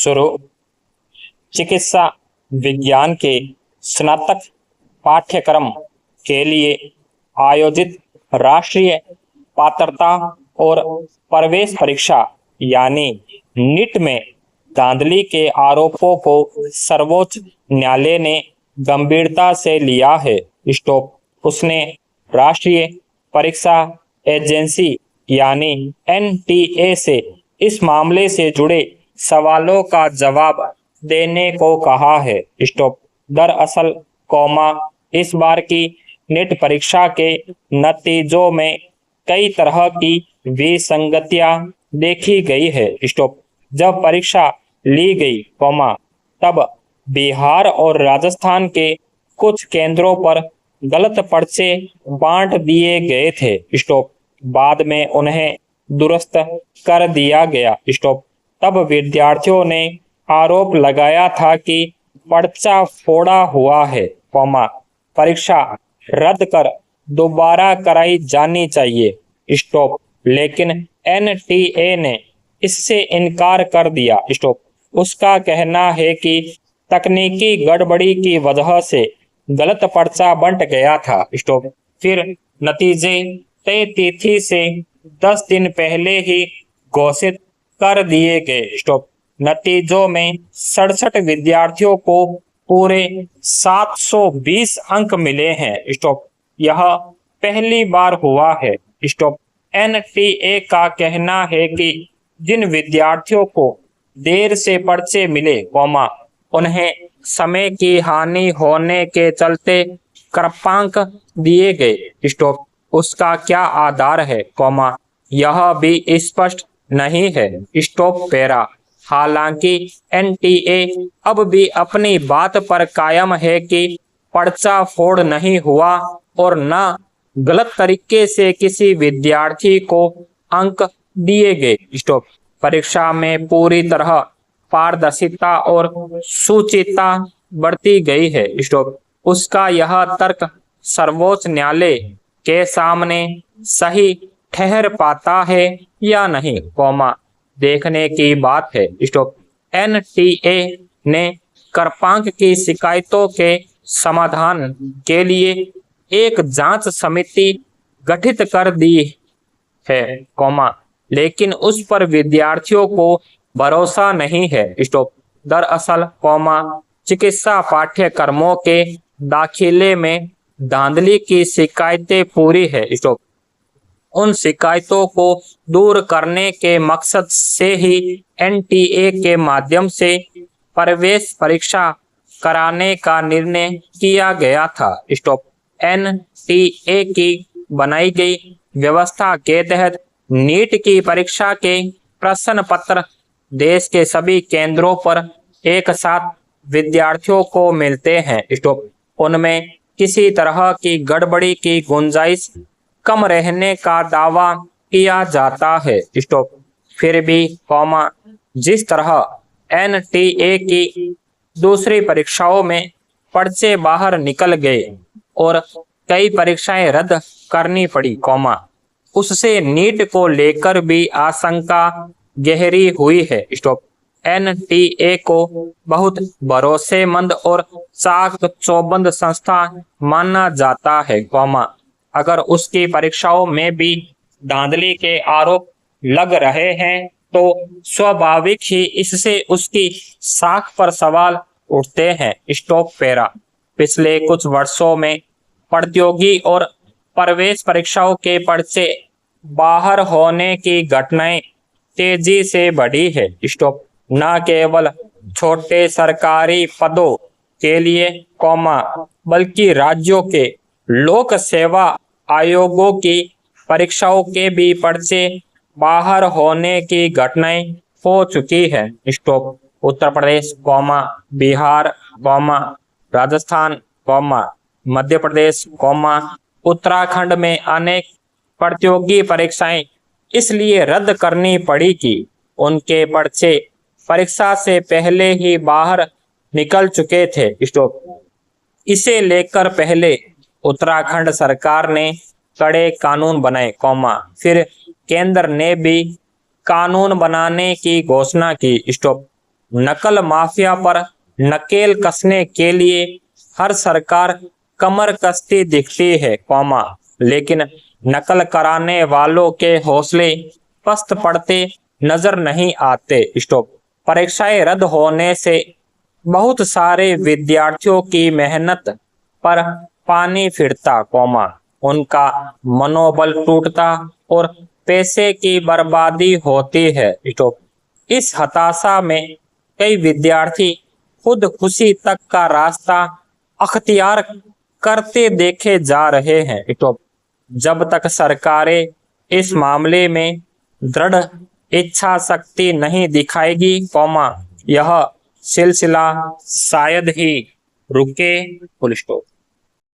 शुरू। चिकित्सा विज्ञान के स्नातक पाठ्यक्रम के लिए आयोजित राष्ट्रीय पात्रता और प्रवेश परीक्षा यानी नीट में धांधली के आरोपों को सर्वोच्च न्यायालय ने गंभीरता से लिया है। स्टॉप। उसने राष्ट्रीय परीक्षा एजेंसी यानी एनटीए से इस मामले से जुड़े सवालों का जवाब देने को कहा है। स्टॉप। दरअसल इस बार की नीट परीक्षा के नतीजों में कई तरह की विसंगतियां देखी गई है। स्टॉप। जब परीक्षा ली गई तब बिहार और राजस्थान के कुछ केंद्रों पर गलत पर्चे बांट दिए गए थे। स्टॉप। बाद में उन्हें दुरुस्त कर दिया गया। स्टॉप। तब विद्यार्थियों ने आरोप लगाया था कि पर्चा फोड़ा हुआ है, परीक्षा रद्द कर दोबारा कराई जानी चाहिए। स्टॉप। लेकिन एनटीए ने इससे इनकार कर दिया। स्टॉप। उसका कहना है कि तकनीकी गड़बड़ी की वजह से गलत पर्चा बंट गया था। स्टॉप। फिर नतीजे तय तिथि से 10 दिन पहले ही घोषित कर दिए गए। स्टॉप। नतीजों में 67 विद्यार्थियों को पूरे 720 अंक मिले हैं। स्टॉप। यह पहली बार हुआ है। स्टॉप। एनटीए का कहना है कि जिन विद्यार्थियों को देर से पर्चे मिले, उन्हें समय की हानि होने के चलते कृपांक दिए गए। स्टॉप। उसका क्या आधार है, यह भी स्पष्ट नहीं है। Stop para. हालांकि एनटीए अब भी अपनी बात पर कायम है कि पर्चा फोड़ नहीं हुआ और न गलत तरीके से किसी विद्यार्थी को अंक दिए गए। स्टॉप। परीक्षा में पूरी तरह पारदर्शिता और सुचिता बरती गई है। स्टॉप। उसका यह तर्क सर्वोच्च न्यायालय के सामने सही ठहर पाता है या नहीं, देखने की बात है। स्टॉप। एनटीए ने कृपांक की शिकायतों के समाधान के लिए एक जांच समिति गठित कर दी है, लेकिन उस पर विद्यार्थियों को भरोसा नहीं है। स्टॉप। दरअसल चिकित्सा पाठ्यक्रमों के दाखिले में धांधली की शिकायतें पूरी है। स्टॉप। उन शिकायतों को दूर करने के मकसद से ही एनटीए के माध्यम से प्रवेश परीक्षा कराने का निर्णय किया गया था। स्टॉप। एनटीए की बनाई गई व्यवस्था के तहत नीट की परीक्षा के प्रश्न पत्र देश के सभी केंद्रों पर एक साथ विद्यार्थियों को मिलते हैं। स्टॉप। उनमें किसी तरह की गड़बड़ी की गुंजाइश कम रहने का दावा किया जाता है। स्टॉप। फिर भी जिस तरह एनटीए की दूसरी परीक्षाओं में पर्चे बाहर निकल गए और कई परीक्षाएं रद्द करनी पड़ी, उससे नीट को लेकर भी आशंका गहरी हुई है। स्टॉप। एनटीए को बहुत भरोसेमंद और चाक चौबंद संस्था माना जाता है, अगर उसकी परीक्षाओं में भी धांधली के आरोप लग रहे हैं तो स्वाभाविक ही इससे उसकी साख पर सवाल उठते हैं। Stop para. पिछले कुछ वर्षों में प्रतियोगी और प्रवेश परीक्षाओं के पर्चे बाहर होने की घटनाएं तेजी से बढ़ी है। स्टॉप। न केवल छोटे सरकारी पदों के लिए, बल्कि राज्यों के लोक सेवा आयोगों की परीक्षाओं के भी पर्चे बाहर होने की घटनाएं हो चुकी है। स्टॉप। उत्तर प्रदेश, बिहार, राजस्थान, मध्य प्रदेश, उत्तराखंड में अनेक प्रतियोगी परीक्षाएं इसलिए रद्द करनी पड़ी कि उनके पर्चे परीक्षा से पहले ही बाहर निकल चुके थे। स्टॉप। इसे लेकर पहले उत्तराखंड सरकार ने कड़े कानून बनाए, फिर केंद्र ने भी कानून बनाने की घोषणा की। स्टॉप। नकल माफिया पर नकेल कसने के लिए हर सरकार कमर कसती दिखती है, कौमा, लेकिन नकल कराने वालों के हौसले पस्त पड़ते नजर नहीं आते। स्टॉप। परीक्षाएं रद्द होने से बहुत सारे विद्यार्थियों की मेहनत पर पानी फिरता, कौमा, उनका मनोबल टूटता और पैसे की बर्बादी होती है। स्टॉप। इस हताशा में कई विद्यार्थी खुद खुशी तक का रास्ता अख्तियार करते देखे जा रहे हैं। स्टॉप। जब तक सरकारें इस मामले में दृढ़ इच्छा शक्ति नहीं दिखाएगी, कौमा, यह सिलसिला शायद ही रुके। Full stop.